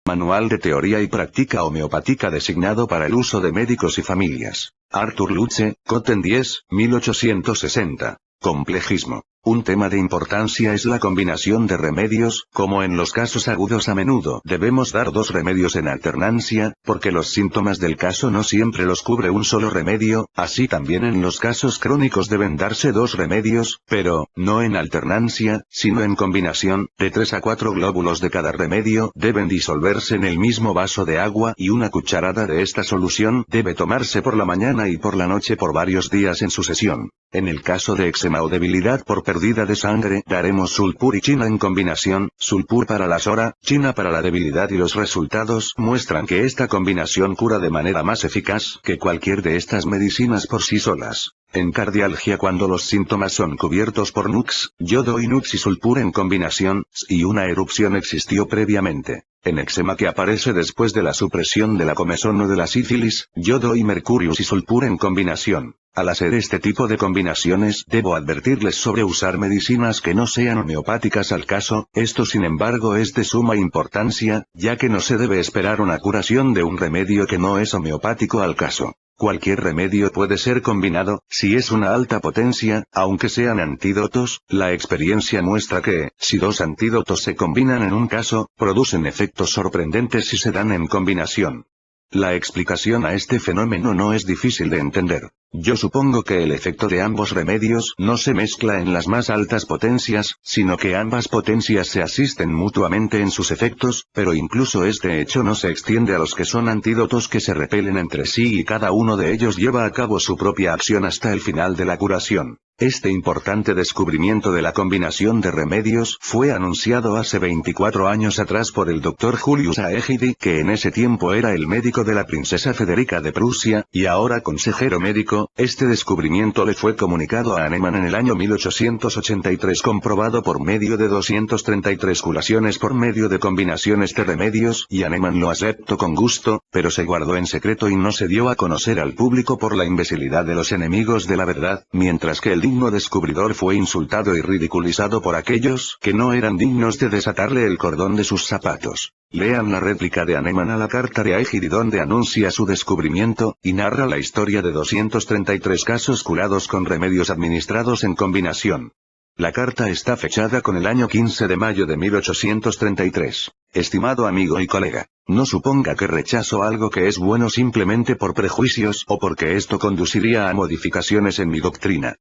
Manual de Teoría y Práctica Homeopática designado para el uso de médicos y familias. Arthur Lutze, Cotten 10, 1860. Complejismo. Un tema de importancia es la combinación de remedios, como en los casos agudos a menudo debemos dar dos remedios en alternancia, porque los síntomas del caso no siempre los cubre un solo remedio, así también en los casos crónicos deben darse dos remedios, pero, no en alternancia, sino en combinación, de 3 a 4 glóbulos de cada remedio deben disolverse en el mismo vaso de agua y una cucharada de esta solución debe tomarse por la mañana y por la noche por varios días en sucesión. En el caso de eczema o debilidad por pérdida de sangre, daremos sulpur y china en combinación, sulpur para la sora, china para la debilidad y los resultados muestran que esta combinación cura de manera más eficaz que cualquier de estas medicinas por sí solas. En cardialgia cuando los síntomas son cubiertos por Nux, yodo y Nux y sulpur en combinación, y una erupción existió previamente. En eczema que aparece después de la supresión de la comezón o de la sífilis, yodo y mercurius y sulpur en combinación. Al hacer este tipo de combinaciones debo advertirles sobre usar medicinas que no sean homeopáticas al caso, esto sin embargo es de suma importancia, ya que no se debe esperar una curación de un remedio que no es homeopático al caso. Cualquier remedio puede ser combinado, si es una alta potencia, aunque sean antídotos, la experiencia muestra que, si dos antídotos se combinan en un caso, producen efectos sorprendentes si se dan en combinación. La explicación a este fenómeno no es difícil de entender. Yo supongo que el efecto de ambos remedios no se mezcla en las más altas potencias, sino que ambas potencias se asisten mutuamente en sus efectos, pero incluso este hecho no se extiende a los que son antídotos que se repelen entre sí y cada uno de ellos lleva a cabo su propia acción hasta el final de la curación. Este importante descubrimiento de la combinación de remedios fue anunciado hace 24 años atrás por el Dr. Julius Aegidi, que en ese tiempo era el médico de la princesa Federica de Prusia, y ahora consejero médico. Este descubrimiento le fue comunicado a Hahnemann en el año 1883 comprobado por medio de 233 curaciones por medio de combinaciones de remedios, y Hahnemann lo aceptó con gusto, pero se guardó en secreto y no se dio a conocer al público por la imbecilidad de los enemigos de la verdad, mientras que el digno descubridor fue insultado y ridiculizado por aquellos que no eran dignos de desatarle el cordón de sus zapatos. Lean la réplica de Hahnemann a la carta de Aegidi donde anuncia su descubrimiento, y narra la historia de 233 casos curados con remedios administrados en combinación. La carta está fechada con el año 15 de mayo de 1833. Estimado amigo y colega, no suponga que rechazo algo que es bueno simplemente por prejuicios o porque esto conduciría a modificaciones en mi doctrina.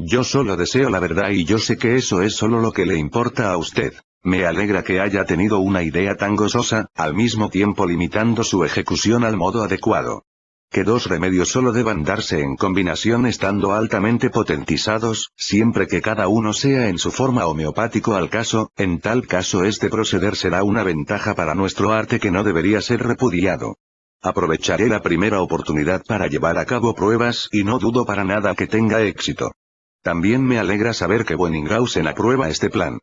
Yo solo deseo la verdad y yo sé que eso es solo lo que le importa a usted. Me alegra que haya tenido una idea tan gozosa, al mismo tiempo limitando su ejecución al modo adecuado. Que dos remedios solo deban darse en combinación estando altamente potentizados, siempre que cada uno sea en su forma homeopático al caso, en tal caso este proceder será una ventaja para nuestro arte que no debería ser repudiado. Aprovecharé la primera oportunidad para llevar a cabo pruebas y no dudo para nada que tenga éxito. También me alegra saber que Weingrausen aprueba este plan.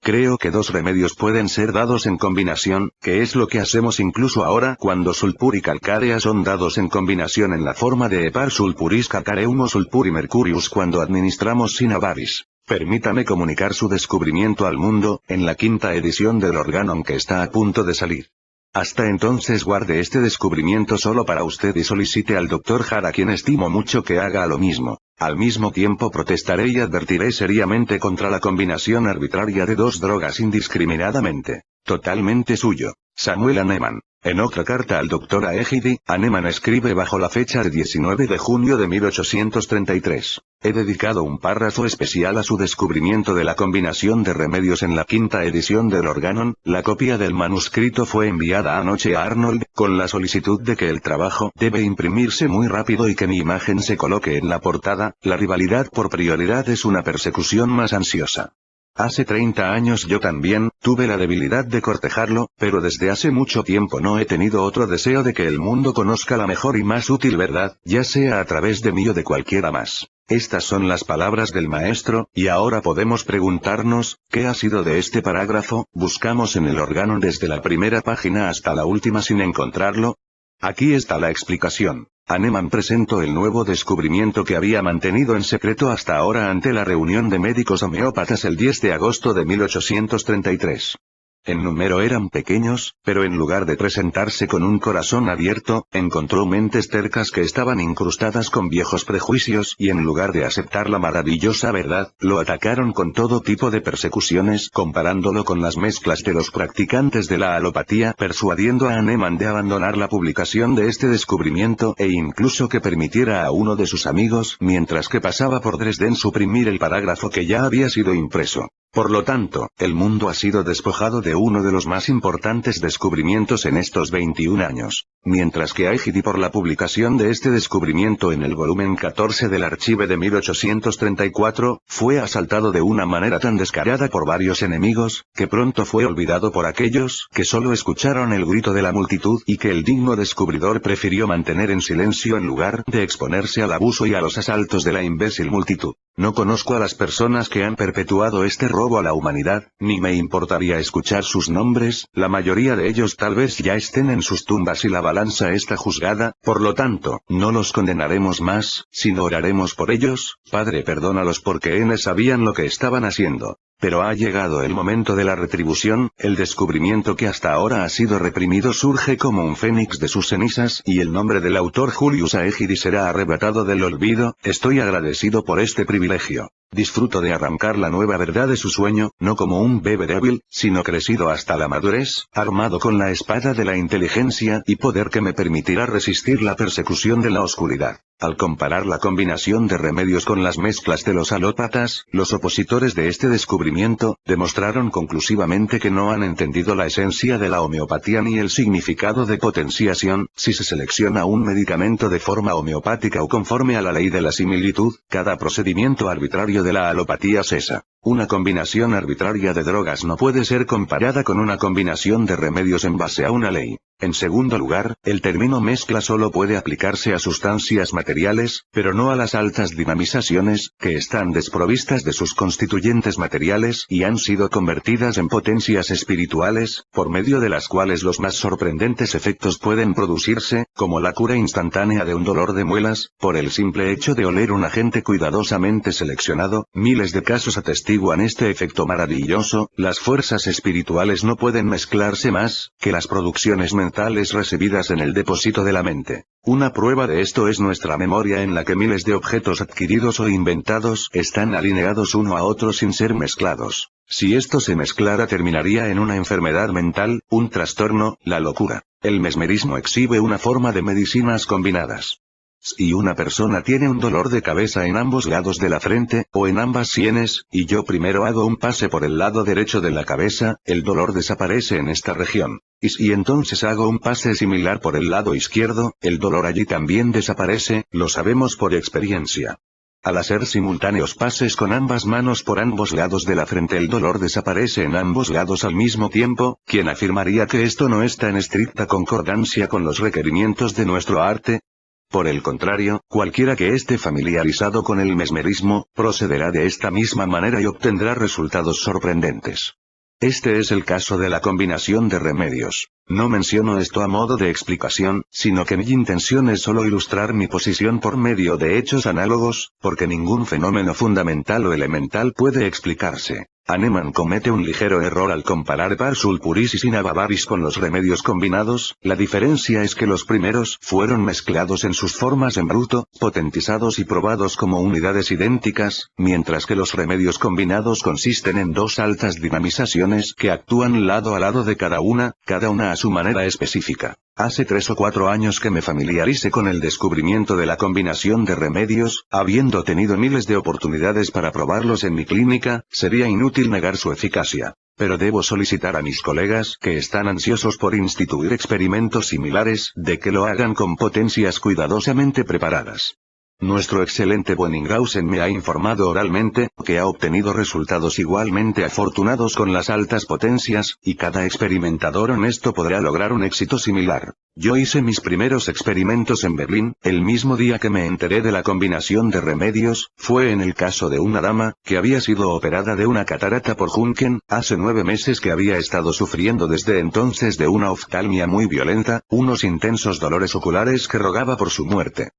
Creo que dos remedios pueden ser dados en combinación, que es lo que hacemos incluso ahora cuando sulpur y calcárea son dados en combinación en la forma de hepar sulpuris calcareum o sulpur y mercurius cuando administramos sinabaris. Permítame comunicar su descubrimiento al mundo, en la 5ª edición del Organon que está a punto de salir. Hasta entonces guarde este descubrimiento solo para usted y solicite al Dr. Hara a quien estimo mucho que haga lo mismo. Al mismo tiempo protestaré y advertiré seriamente contra la combinación arbitraria de dos drogas indiscriminadamente. Totalmente suyo. Samuel Hahnemann. En otra carta al Dr. Aegidi, Hahnemann escribe bajo la fecha de 19 de junio de 1833. He dedicado un párrafo especial a su descubrimiento de la combinación de remedios en la 5ª edición del Organon. La copia del manuscrito fue enviada anoche a Arnold, con la solicitud de que el trabajo debe imprimirse muy rápido y que mi imagen se coloque en la portada. La rivalidad por prioridad es una persecución más ansiosa. Hace 30 años yo también tuve la debilidad de cortejarlo, pero desde hace mucho tiempo no he tenido otro deseo de que el mundo conozca la mejor y más útil verdad, ya sea a través de mí o de cualquiera más. Estas son las palabras del maestro, y ahora podemos preguntarnos, ¿qué ha sido de este parágrafo? Buscamos en el Organon desde la primera página hasta la última sin encontrarlo. Aquí está la explicación. Hahnemann presentó el nuevo descubrimiento que había mantenido en secreto hasta ahora ante la reunión de médicos homeópatas el 10 de agosto de 1833. En número eran pequeños, pero en lugar de presentarse con un corazón abierto, encontró mentes tercas que estaban incrustadas con viejos prejuicios y en lugar de aceptar la maravillosa verdad, lo atacaron con todo tipo de persecuciones comparándolo con las mezclas de los practicantes de la alopatía, persuadiendo a Hahnemann de abandonar la publicación de este descubrimiento e incluso que permitiera a uno de sus amigos, mientras que pasaba por Dresden, suprimir el parágrafo que ya había sido impreso. Por lo tanto, el mundo ha sido despojado de uno de los más importantes descubrimientos en estos 21 años. Mientras que Eigidi por la publicación de este descubrimiento en el volumen 14 del Archive de 1834, fue asaltado de una manera tan descarada por varios enemigos, que pronto fue olvidado por aquellos que solo escucharon el grito de la multitud y que el digno descubridor prefirió mantener en silencio en lugar de exponerse al abuso y a los asaltos de la imbécil multitud. No conozco a las personas que han perpetuado este robo a la humanidad, ni me importaría escuchar sus nombres, la mayoría de ellos tal vez ya estén en sus tumbas y la balanza está juzgada, por lo tanto, no los condenaremos más, sino oraremos por ellos. Padre, perdónalos porque ellos sabían lo que estaban haciendo. Pero ha llegado el momento de la retribución, el descubrimiento que hasta ahora ha sido reprimido surge como un fénix de sus cenizas y el nombre del autor Julius Eigidi será arrebatado del olvido. Estoy agradecido por este privilegio. Disfruto de arrancar la nueva verdad de su sueño, no como un bebé débil, sino crecido hasta la madurez, armado con la espada de la inteligencia y poder que me permitirá resistir la persecución de la oscuridad. Al comparar la combinación de remedios con las mezclas de los alópatas, los opositores de este descubrimiento, demostraron conclusivamente que no han entendido la esencia de la homeopatía ni el significado de potenciación. Si se selecciona un medicamento de forma homeopática o conforme a la ley de la similitud, cada procedimiento arbitrario de la alopatía cesa. Una combinación arbitraria de drogas no puede ser comparada con una combinación de remedios en base a una ley. En segundo lugar, el término mezcla solo puede aplicarse a sustancias materiales, pero no a las altas dinamizaciones, que están desprovistas de sus constituyentes materiales y han sido convertidas en potencias espirituales, por medio de las cuales los más sorprendentes efectos pueden producirse, como la cura instantánea de un dolor de muelas, por el simple hecho de oler un agente cuidadosamente seleccionado. Miles de casos atestiguan este efecto maravilloso. Las fuerzas espirituales no pueden mezclarse más que las producciones mentales recibidas en el depósito de la mente. Una prueba de esto es nuestra memoria en la que miles de objetos adquiridos o inventados están alineados uno a otro sin ser mezclados. Si esto se mezclara terminaría en una enfermedad mental, un trastorno, la locura. El mesmerismo exhibe una forma de medicinas combinadas. Si una persona tiene un dolor de cabeza en ambos lados de la frente, o en ambas sienes, y yo primero hago un pase por el lado derecho de la cabeza, el dolor desaparece en esta región. Y si entonces hago un pase similar por el lado izquierdo, el dolor allí también desaparece, lo sabemos por experiencia. Al hacer simultáneos pases con ambas manos por ambos lados de la frente, el dolor desaparece en ambos lados al mismo tiempo. ¿Quién afirmaría que esto no está en estricta concordancia con los requerimientos de nuestro arte? Por el contrario, cualquiera que esté familiarizado con el mesmerismo, procederá de esta misma manera y obtendrá resultados sorprendentes. Este es el caso de la combinación de remedios. No menciono esto a modo de explicación, sino que mi intención es solo ilustrar mi posición por medio de hechos análogos, porque ningún fenómeno fundamental o elemental puede explicarse. Hahnemann comete un ligero error al comparar Parsul Puris y Sinabavaris con los remedios combinados. La diferencia es que los primeros fueron mezclados en sus formas en bruto, potentizados y probados como unidades idénticas, mientras que los remedios combinados consisten en dos altas dinamizaciones que actúan lado a lado de cada una a su manera específica. Hace 3 o 4 años que me familiaricé con el descubrimiento de la combinación de remedios, habiendo tenido miles de oportunidades para probarlos en mi clínica, sería inútil negar su eficacia. Pero debo solicitar a mis colegas que están ansiosos por instituir experimentos similares, de que lo hagan con potencias cuidadosamente preparadas. Nuestro excelente Bonninghausen me ha informado oralmente, que ha obtenido resultados igualmente afortunados con las altas potencias, y cada experimentador honesto podrá lograr un éxito similar. Yo hice mis primeros experimentos en Berlín, el mismo día que me enteré de la combinación de remedios. Fue en el caso de una dama, que había sido operada de una catarata por Juncken, hace 9 meses que había estado sufriendo desde entonces de una oftalmia muy violenta, unos intensos dolores oculares que rogaba por su muerte.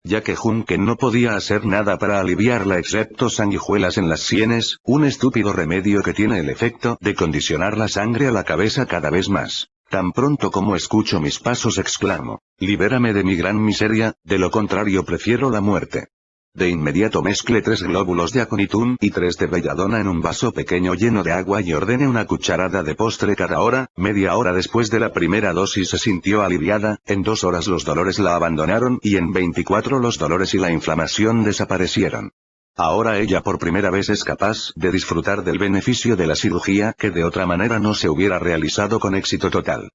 ya que Junken no podía hacer nada para aliviarla excepto sanguijuelas en las sienes, un estúpido remedio que tiene el efecto de condicionar la sangre a la cabeza cada vez más. Tan pronto como escucho mis pasos exclamo, libérame de mi gran miseria, de lo contrario prefiero la muerte. De inmediato mezcle 3 glóbulos de aconitum y 3 de belladona en un vaso pequeño lleno de agua y ordene una cucharada de postre cada hora. Media hora después de la primera dosis se sintió aliviada, en 2 horas los dolores la abandonaron y en 24 los dolores y la inflamación desaparecieron. Ahora ella por primera vez es capaz de disfrutar del beneficio de la cirugía que de otra manera no se hubiera realizado con éxito total.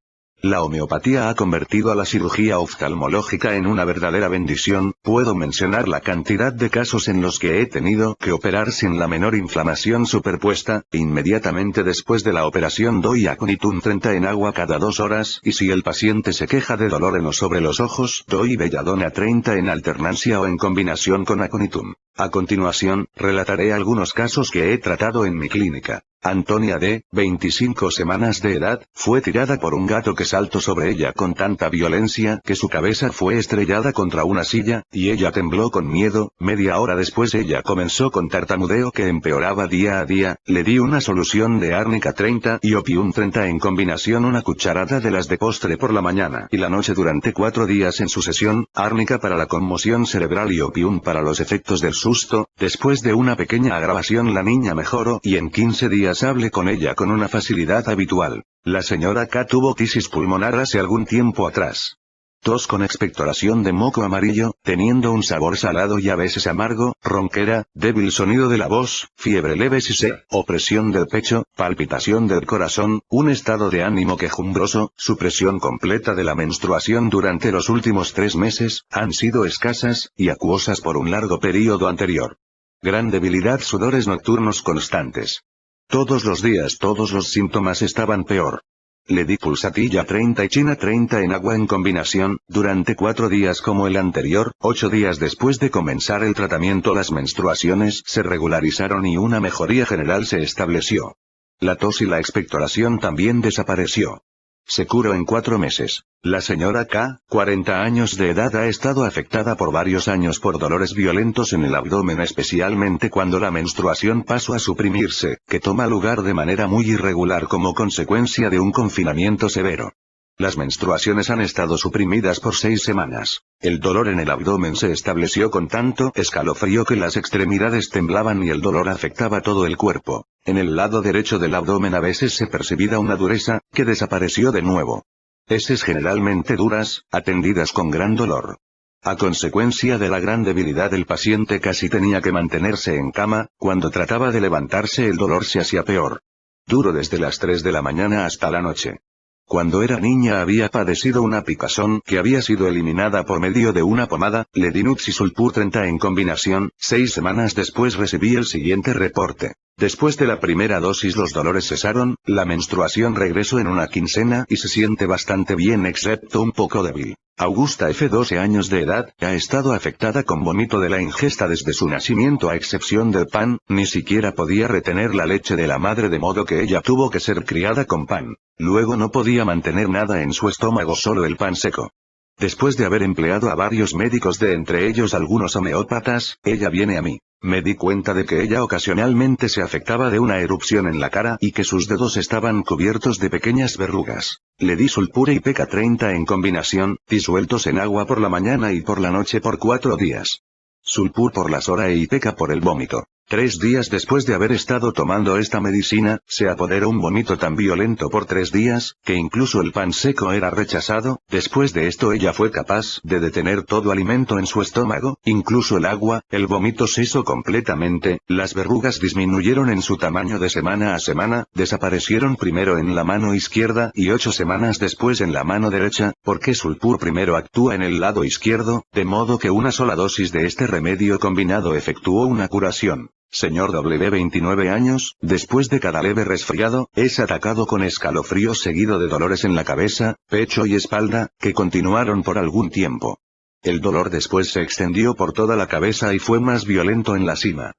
La homeopatía ha convertido a la cirugía oftalmológica en una verdadera bendición. Puedo mencionar la cantidad de casos en los que he tenido que operar sin la menor inflamación superpuesta. Inmediatamente después de la operación doy aconitum 30 en agua cada 2 horas, y si el paciente se queja de dolor en o sobre los ojos, doy belladona 30 en alternancia o en combinación con aconitum. A continuación, relataré algunos casos que he tratado en mi clínica. Antonia de 25 semanas de edad, fue tirada por un gato que saltó sobre ella con tanta violencia que su cabeza fue estrellada contra una silla, y ella tembló con miedo. Media hora después ella comenzó con tartamudeo que empeoraba día a día. Le di una solución de árnica 30 y opium 30 en combinación, una cucharada de las de postre por la mañana y la noche durante 4 días en sucesión, árnica para la conmoción cerebral y opium para los efectos del susto. Después de una pequeña agravación la niña mejoró y en 15 días hablé con ella con una facilidad habitual. La señora K tuvo tisis pulmonar hace algún tiempo atrás. Tos con expectoración de moco amarillo, teniendo un sabor salado y a veces amargo, ronquera, débil sonido de la voz, fiebre leve si se, opresión del pecho, palpitación del corazón, un estado de ánimo quejumbroso, supresión completa de la menstruación durante los últimos 3 meses, han sido escasas y acuosas por un largo período anterior. Gran debilidad, sudores nocturnos constantes. Todos los días todos los síntomas estaban peor. Le di pulsatilla 30 y china 30 en agua en combinación, durante 4 días como el anterior. 8 días después de comenzar el tratamiento las menstruaciones se regularizaron y una mejoría general se estableció. La tos y la expectoración también desapareció. Se curó en 4 meses. La señora K, 40 años de edad, ha estado afectada por varios años por dolores violentos en el abdomen, especialmente cuando la menstruación pasó a suprimirse, que toma lugar de manera muy irregular como consecuencia de un confinamiento severo. Las menstruaciones han estado suprimidas por 6 semanas. El dolor en el abdomen se estableció con tanto escalofrío que las extremidades temblaban y el dolor afectaba todo el cuerpo. En el lado derecho del abdomen a veces se percibía una dureza, que desapareció de nuevo. Heces generalmente duras, atendidas con gran dolor. A consecuencia de la gran debilidad del paciente casi tenía que mantenerse en cama. Cuando trataba de levantarse el dolor se hacía peor. Duro desde las 3 de la mañana hasta la noche. Cuando era niña había padecido una picazón que había sido eliminada por medio de una pomada. Le di Nutsisulpur 30 en combinación. 6 semanas después recibí el siguiente reporte. Después de la primera dosis los dolores cesaron, la menstruación regresó en una quincena y se siente bastante bien excepto un poco débil. Augusta F., 12 años de edad, ha estado afectada con vómito de la ingesta desde su nacimiento a excepción del pan, ni siquiera podía retener la leche de la madre de modo que ella tuvo que ser criada con pan. Luego no podía mantener nada en su estómago, solo el pan seco. Después de haber empleado a varios médicos, de entre ellos algunos homeópatas, ella viene a mí. Me di cuenta de que ella ocasionalmente se afectaba de una erupción en la cara y que sus dedos estaban cubiertos de pequeñas verrugas. Le di Sulpure y Peca 30 en combinación, disueltos en agua por la mañana y por la noche por 4 días. Sulpur por las horas y Peca por el vómito. 3 días después de haber estado tomando esta medicina, se apoderó un vómito tan violento por 3 días, que incluso el pan seco era rechazado. Después de esto ella fue capaz de detener todo alimento en su estómago, incluso el agua. El vómito cesó completamente, las verrugas disminuyeron en su tamaño de semana a semana, desaparecieron primero en la mano izquierda y 8 semanas después en la mano derecha, porque Sulpur primero actúa en el lado izquierdo, de modo que una sola dosis de este remedio combinado efectuó una curación. Señor W., 29 años, después de cada leve resfriado, es atacado con escalofríos seguido de dolores en la cabeza, pecho y espalda, que continuaron por algún tiempo. El dolor después se extendió por toda la cabeza y fue más violento en la cima.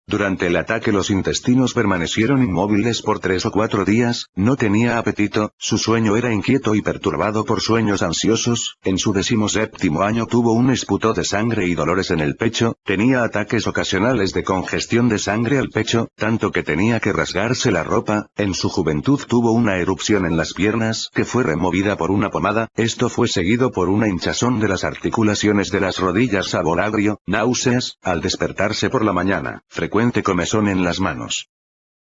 Durante el ataque los intestinos permanecieron inmóviles por 3 o 4 días, no tenía apetito, su sueño era inquieto y perturbado por sueños ansiosos, en su 17º año tuvo un esputo de sangre y dolores en el pecho, tenía ataques ocasionales de congestión de sangre al pecho, tanto que tenía que rasgarse la ropa, en su juventud tuvo una erupción en las piernas que fue removida por una pomada, esto fue seguido por una hinchazón de las articulaciones de las rodillas, sabor agrio, náuseas, al despertarse por la mañana, frecuente comezón en las manos.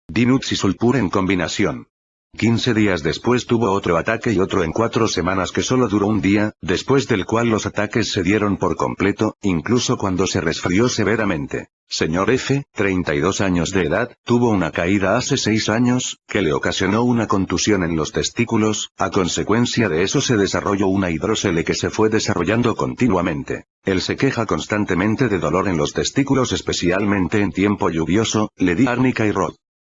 Dinuxi sulpur en combinación. 15 días después tuvo otro ataque y otro en 4 semanas que solo duró un día, después del cual los ataques se dieron por completo, incluso cuando se resfrió severamente. Señor F., 32 años de edad, tuvo una caída hace 6 años, que le ocasionó una contusión en los testículos, a consecuencia de eso se desarrolló una hidrócele que se fue desarrollando continuamente. Él se queja constantemente de dolor en los testículos especialmente en tiempo lluvioso, le di árnica y rod.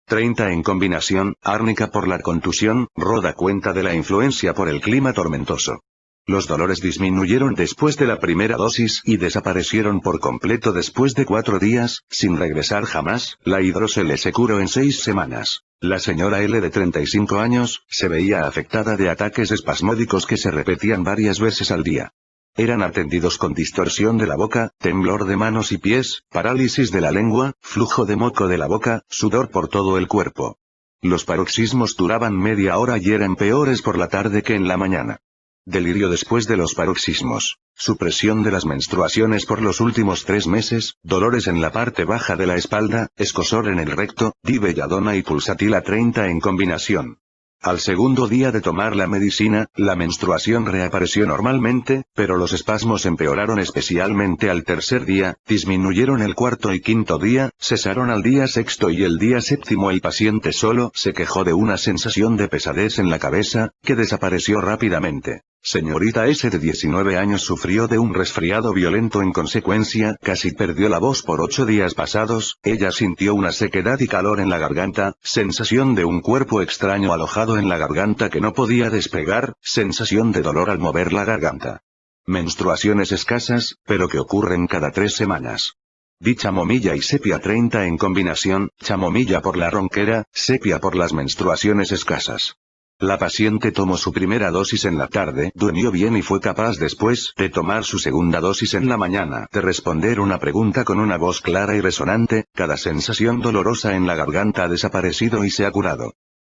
30 en combinación, árnica por la contusión, rod a cuenta de la influencia por el clima tormentoso. Los dolores disminuyeron después de la primera dosis y desaparecieron por completo después de 4 días, sin regresar jamás, la hidrócele se curó en 6 semanas. La señora L de 35 años, se veía afectada de ataques espasmódicos que se repetían varias veces al día. Eran atendidos con distorsión de la boca, temblor de manos y pies, parálisis de la lengua, flujo de moco de la boca, sudor por todo el cuerpo. Los paroxismos duraban media hora y eran peores por la tarde que en la mañana. Delirio después de los paroxismos, supresión de las menstruaciones por los últimos 3 meses, dolores en la parte baja de la espalda, escozor en el recto, dibelladona y pulsatila 30 en combinación. Al segundo día de tomar la medicina, la menstruación reapareció normalmente, pero los espasmos empeoraron especialmente al tercer día, disminuyeron el cuarto y quinto día, cesaron al día sexto y el día séptimo el paciente solo se quejó de una sensación de pesadez en la cabeza, que desapareció rápidamente. Señorita S de 19 años sufrió de un resfriado violento en consecuencia, casi perdió la voz por 8 días pasados, ella sintió una sequedad y calor en la garganta, sensación de un cuerpo extraño alojado en la garganta que no podía despegar, sensación de dolor al mover la garganta. Menstruaciones escasas, pero que ocurren cada 3 semanas. Di chamomilla y sepia 30 en combinación, chamomilla por la ronquera, sepia por las menstruaciones escasas. La paciente tomó su primera dosis en la tarde, durmió bien y fue capaz después de tomar su segunda dosis en la mañana de responder una pregunta con una voz clara y resonante, cada sensación dolorosa en la garganta ha desaparecido y se ha curado.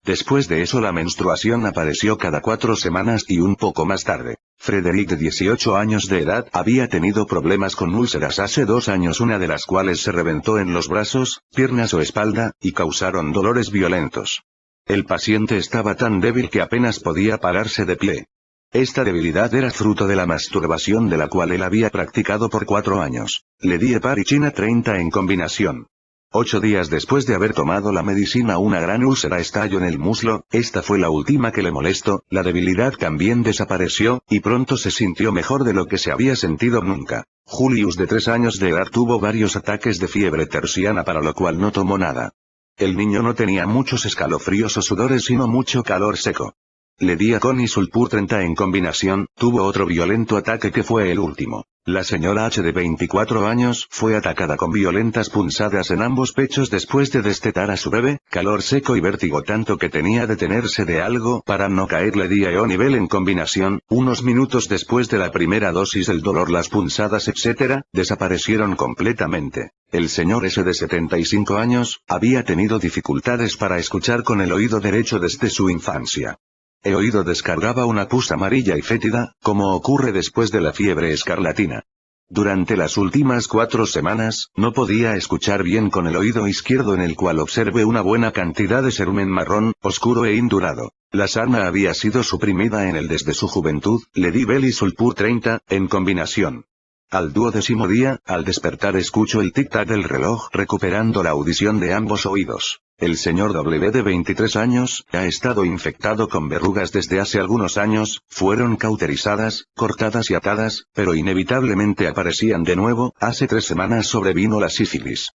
Después de eso la menstruación apareció cada 4 semanas y un poco más tarde. Frederick de 18 años de edad había tenido problemas con úlceras hace 2 años, una de las cuales se reventó en los brazos, piernas o espalda, y causaron dolores violentos. El paciente estaba tan débil que apenas podía pararse de pie. Esta debilidad era fruto de la masturbación de la cual él había practicado por 4 años. Le di heparichina 30 en combinación. 8 días después de haber tomado la medicina una gran úlcera estalló en el muslo, esta fue la última que le molestó, la debilidad también desapareció, y pronto se sintió mejor de lo que se había sentido nunca. Julius de 3 años de edad tuvo varios ataques de fiebre terciana para lo cual no tomó nada. El niño no tenía muchos escalofríos o sudores sino mucho calor seco. Le di Acon y Sulpur 30 en combinación, tuvo otro violento ataque que fue el último. La señora H de 24 años fue atacada con violentas punzadas en ambos pechos después de destetar a su bebé, calor seco y vértigo tanto que tenía de tenerse de algo para no caer. Le di Eonivel en combinación, unos minutos después de la primera dosis el dolor, las punzadas etc., desaparecieron completamente. El señor S de 75 años, había tenido dificultades para escuchar con el oído derecho desde su infancia. El oído descargaba una pus amarilla y fétida, como ocurre después de la fiebre escarlatina. Durante las últimas 4 semanas, no podía escuchar bien con el oído izquierdo en el cual observé una buena cantidad de cerumen marrón, oscuro e indurado. La sarna había sido suprimida en él desde su juventud, le di Bel y Sulpur 30, en combinación. Al 12º día, al despertar escucho el tic-tac del reloj recuperando la audición de ambos oídos. El señor W de 23 años, ha estado infectado con verrugas desde hace algunos años, fueron cauterizadas, cortadas y atadas, pero inevitablemente aparecían de nuevo, hace 3 semanas sobrevino la sífilis.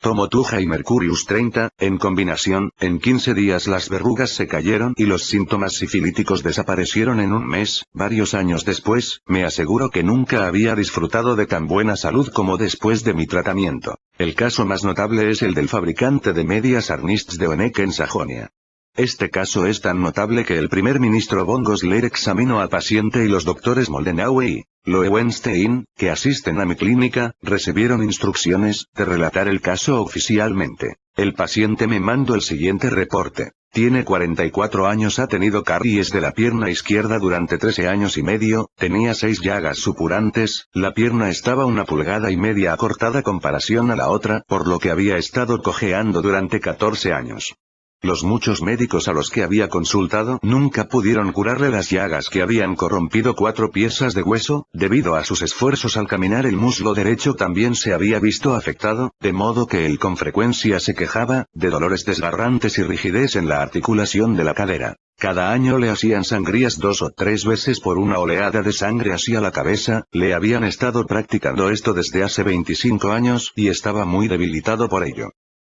Tomo Tuja y Mercurius 30, en combinación, en 15 días las verrugas se cayeron y los síntomas sifilíticos desaparecieron en un mes. Varios años después, me aseguro que nunca había disfrutado de tan buena salud como después de mi tratamiento. El caso más notable es el del fabricante de medias Arnists de Honeck en Sajonia. Este caso es tan notable que el primer ministro von Goslar examinó al paciente y los doctores Moldenau y Loewenstein, que asisten a mi clínica, recibieron instrucciones de relatar el caso oficialmente. El paciente me mandó el siguiente reporte. Tiene 44 años, ha tenido caries de la pierna izquierda durante 13 años y medio, tenía 6 llagas supurantes, la pierna estaba 1,5 pulgadas acortada comparación a la otra, por lo que había estado cojeando durante 14 años. Los muchos médicos a los que había consultado nunca pudieron curarle las llagas que habían corrompido 4 piezas de hueso. Debido a sus esfuerzos al caminar, el muslo derecho también se había visto afectado, de modo que él con frecuencia se quejaba de dolores desgarrantes y rigidez en la articulación de la cadera. Cada año le hacían sangrías 2 o 3 veces por una oleada de sangre hacia la cabeza. Le habían estado practicando esto desde hace 25 años y estaba muy debilitado por ello.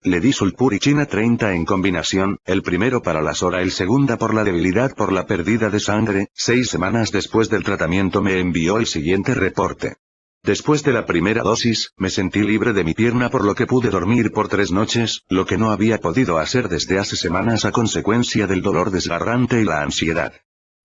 Le di sulpurichina 30 en combinación, el primero para la SORA, el segunda por la debilidad por la pérdida de sangre. 6 semanas después del tratamiento me envió el siguiente reporte. Después de la primera dosis, me sentí libre de mi pierna, por lo que pude dormir por 3 noches, lo que no había podido hacer desde hace semanas a consecuencia del dolor desgarrante y la ansiedad.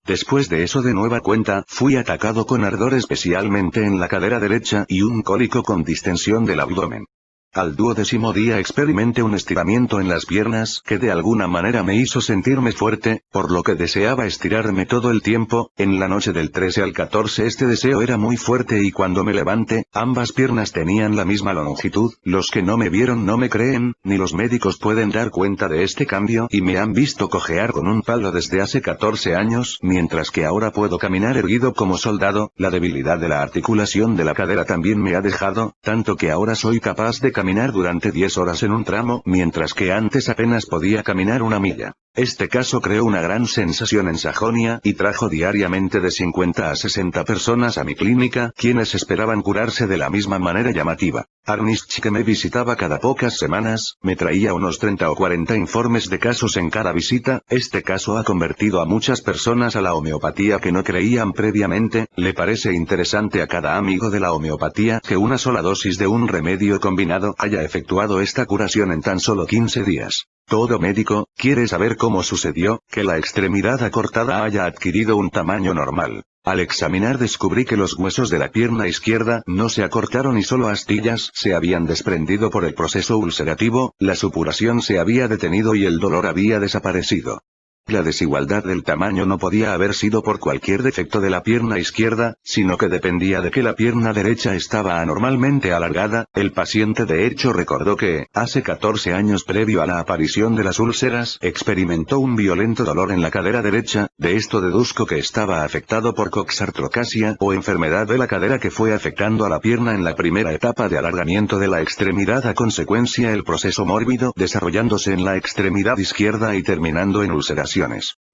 Después de eso, de nueva cuenta, fui atacado con ardor especialmente en la cadera derecha y un cólico con distensión del abdomen. Al 12º día experimenté un estiramiento en las piernas que de alguna manera me hizo sentirme fuerte, por lo que deseaba estirarme todo el tiempo. En la noche del 13 al 14 este deseo era muy fuerte y cuando me levanté, ambas piernas tenían la misma longitud. Los que no me vieron no me creen, ni los médicos pueden dar cuenta de este cambio y me han visto cojear con un palo desde hace 14 años, mientras que ahora puedo caminar erguido como soldado. La debilidad de la articulación de la cadera también me ha dejado, tanto que ahora soy capaz de caminar durante 10 horas en un tramo, mientras que antes apenas podía caminar 1 milla. Este caso creó una gran sensación en Sajonia, y trajo diariamente de 50 a 60 personas a mi clínica, quienes esperaban curarse de la misma manera llamativa. Arnist, que me visitaba cada pocas semanas, me traía unos 30 o 40 informes de casos en cada visita. Este caso ha convertido a muchas personas a la homeopatía que no creían previamente. Le parece interesante a cada amigo de la homeopatía que una sola dosis de un remedio combinado haya efectuado esta curación en tan solo 15 días. Todo médico quiere saber cómo sucedió que la extremidad acortada haya adquirido un tamaño normal. Al examinar descubrí que los huesos de la pierna izquierda no se acortaron y solo astillas se habían desprendido por el proceso ulcerativo, la supuración se había detenido y el dolor había desaparecido. La desigualdad del tamaño no podía haber sido por cualquier defecto de la pierna izquierda, sino que dependía de que la pierna derecha estaba anormalmente alargada. El paciente de hecho recordó que, hace 14 años previo a la aparición de las úlceras, experimentó un violento dolor en la cadera derecha. De esto deduzco que estaba afectado por coxartrocasia o enfermedad de la cadera que fue afectando a la pierna en la primera etapa de alargamiento de la extremidad, a consecuencia el proceso mórbido desarrollándose en la extremidad izquierda y terminando en ulceración.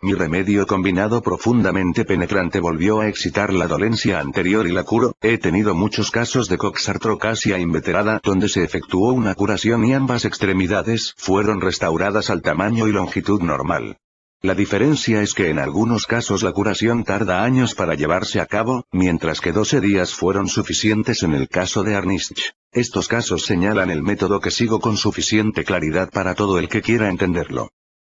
Mi remedio combinado profundamente penetrante volvió a excitar la dolencia anterior y la curó. He tenido muchos casos de coxartrocasia inveterada donde se efectuó una curación y ambas extremidades fueron restauradas al tamaño y longitud normal. La diferencia es que en algunos casos la curación tarda años para llevarse a cabo, mientras que 12 días fueron suficientes en el caso de Arnist. Estos casos señalan el método que sigo con suficiente claridad para todo el que quiera entenderlo.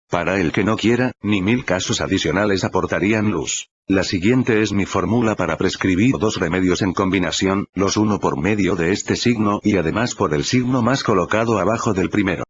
Para el que no quiera, ni 1000 casos adicionales aportarían luz. La siguiente es mi fórmula para prescribir 2 remedios en combinación, los uno por medio de este signo y además por el signo más colocado abajo del primero.